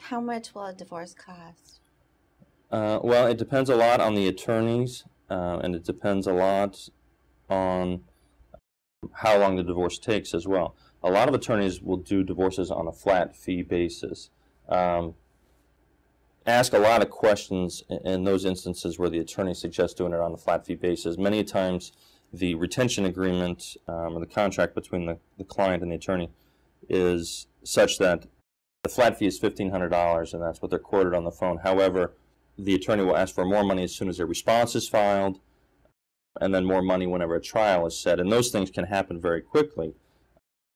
How much will a divorce cost? Well, it depends a lot on the attorneys, and it depends a lot on how long the divorce takes as well. A lot of attorneys will do divorces on a flat fee basis. Ask a lot of questions in those instances where the attorney suggests doing it on a flat fee basis. Many times the retention agreement or the contract between the client and the attorney is such that the flat fee is $1,500, and that's what they're quoted on the phone. However, the attorney will ask for more money as soon as a response is filed, and then more money whenever a trial is set. And those things can happen very quickly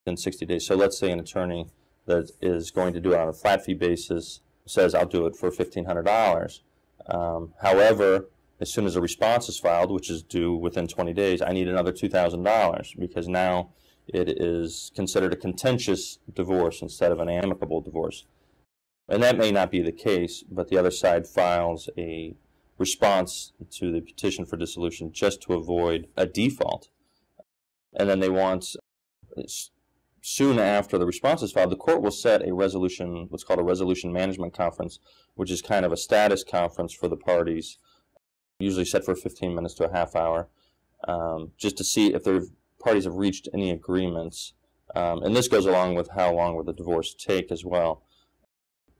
in 60 days. So let's say an attorney that is going to do it on a flat fee basis says, I'll do it for $1,500. However, as soon as a response is filed, which is due within 20 days, I need another $2,000 because now it is considered a contentious divorce instead of an amicable divorce. And that may not be the case, but the other side files a response to the petition for dissolution just to avoid a default. And then they want, soon after the response is filed, the court will set a resolution, what's called a resolution management conference, which is kind of a status conference for the parties, usually set for 15 minutes to a half hour, just to see if the parties have reached any agreements. And this goes along with how long will the divorce take as well,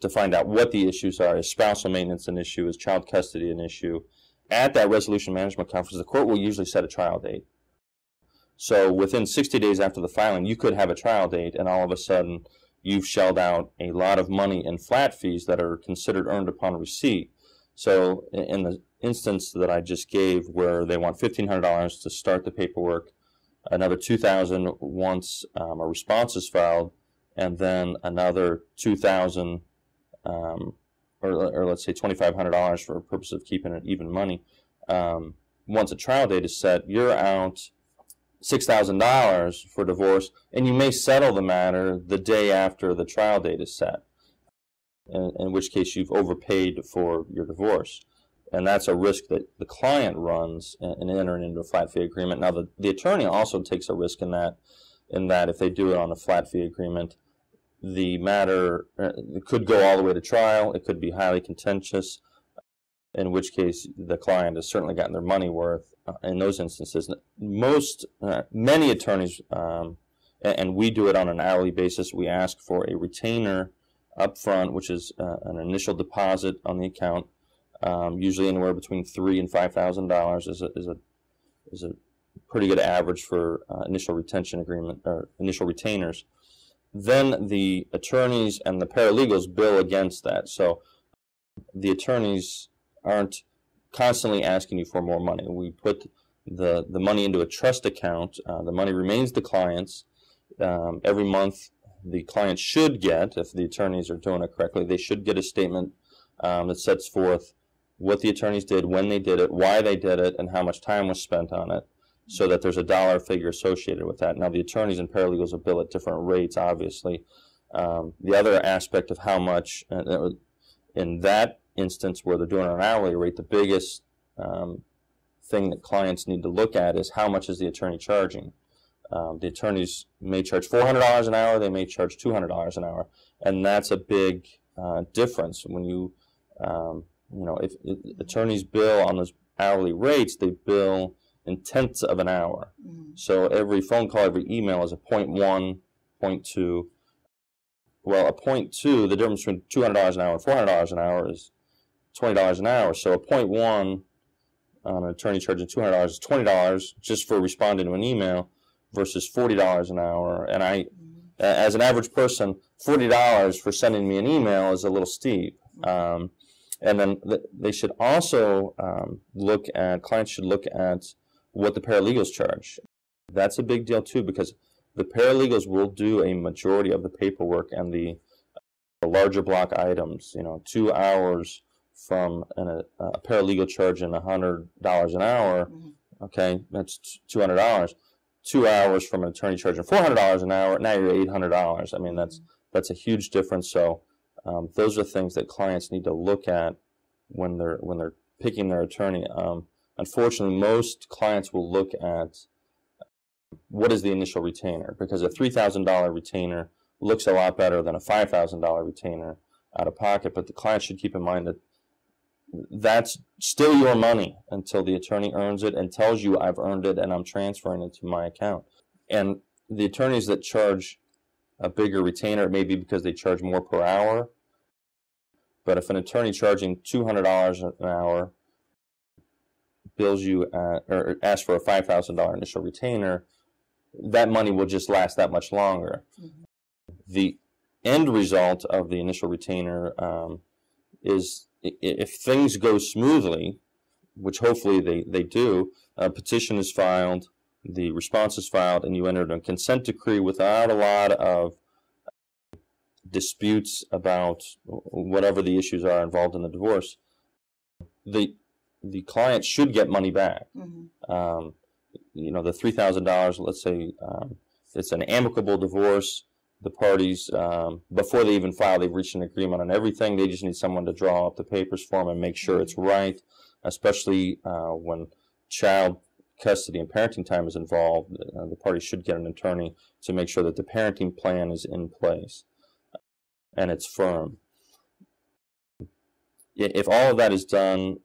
to find out what the issues are. Is spousal maintenance an issue? Is child custody an issue? At that resolution management conference, the court will usually set a trial date. So within 60 days after the filing, you could have a trial date, and all of a sudden you've shelled out a lot of money in flat fees that are considered earned upon receipt. So in the instance that I just gave, where they want $1,500 to start the paperwork, another $2,000 once a response is filed, and then another $2,000 or let's say $2,500 for the purpose of keeping it even money. Once a trial date is set, you're out $6,000 for divorce, and you may settle the matter the day after the trial date is set, in which case you've overpaid for your divorce. And that's a risk that the client runs in entering into a flat fee agreement. Now, the attorney also takes a risk in that if they do it on a flat fee agreement, the matter it could go all the way to trial. It could be highly contentious, in which case the client has certainly gotten their money worth in those instances. Many attorneys, and we do it on an hourly basis, we ask for a retainer up front, which is an initial deposit on the account, usually anywhere between $3,000 and $5,000 is a pretty good average for initial retention agreement or initial retainers. Then the attorneys and the paralegals bill against that. So the attorneys aren't constantly asking you for more money. We put the money into a trust account. The money remains the client's. Every month the client should get, if the attorneys are doing it correctly, they should get a statement that sets forth what the attorneys did, when they did it, why they did it, and how much time was spent on it, so that there's a dollar figure associated with that. Now, the attorneys and paralegals will bill at different rates, obviously. The other aspect of how much, in that instance where they're doing it on an hourly rate, the biggest thing that clients need to look at is how much is the attorney charging. The attorneys may charge $400 an hour, they may charge $200 an hour, and that's a big difference. When if attorneys bill on those hourly rates, they bill in tenths of an hour. So every phone call, every email is a 0.1, 0.2. Well, a 0.2, the difference between $200 an hour and $400 an hour is $20 an hour. So a 0.1 on an attorney charging $200 is $20 just for responding to an email versus $40 an hour. And as an average person, $40 for sending me an email is a little steep. And then they should also clients should look at what the paralegals charge. That's a big deal too, because the paralegals will do a majority of the paperwork and the larger block items. 2 hours from a paralegal charging $100 an hour, okay, that's $200. 2 hours from an attorney charging $400 an hour, now you're $800. I mean, that's a huge difference. So those are things that clients need to look at when they're picking their attorney. Unfortunately, most clients will look at what is the initial retainer, because a $3,000 retainer looks a lot better than a $5,000 retainer. out of pocket, but the client should keep in mind that that's still your money until the attorney earns it and tells you, I've earned it and I'm transferring it to my account. And the attorneys that charge a bigger retainer, it may be because they charge more per hour. But if an attorney charging $200 an hour bills you or asks for a $5,000 initial retainer, that money will just last that much longer. Mm-hmm. The end result of the initial retainer is, if things go smoothly, which hopefully they do, a petition is filed, the response is filed, and you enter a consent decree without a lot of disputes about whatever the issues are involved in the divorce. The client should get money back. Mm-hmm. The $3,000, let's say it's an amicable divorce. The parties, before they even file, they've reached an agreement on everything. They just need someone to draw up the papers for them and make sure it's right, especially when child custody and parenting time is involved. The parties should get an attorney to make sure that the parenting plan is in place and it's firm. If all of that is done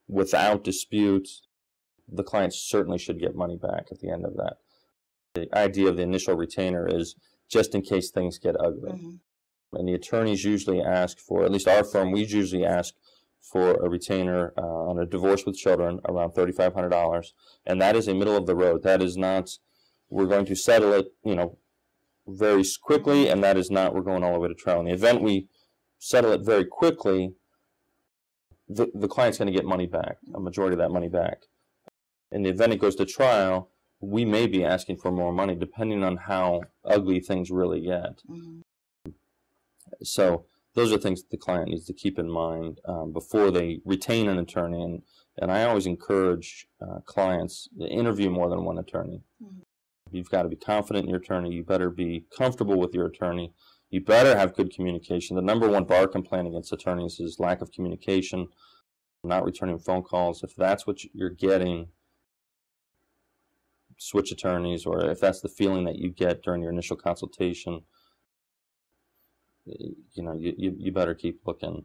without dispute, the client certainly should get money back at the end of that. The idea of the initial retainer is just in case things get ugly. Mm-hmm. And the attorneys usually ask for, at least our firm, we usually ask for a retainer on a divorce with children around $3,500, and that is a middle of the road. That is not, we're going to settle it, very quickly, and that is not, we're going all the way to trial. In the event we settle it very quickly, the client's going to get money back, a majority of that money back. In the event it goes to trial, we may be asking for more money depending on how ugly things really get. Mm-hmm. So those are things that the client needs to keep in mind before they retain an attorney. And I always encourage clients to interview more than one attorney. Mm-hmm. You've got to be confident in your attorney. You better be comfortable with your attorney. You better have good communication. The number one bar complaint against attorneys is lack of communication, not returning phone calls. If that's what you're getting, switch attorneys, or if that's the feeling that you get during your initial consultation, you better keep looking.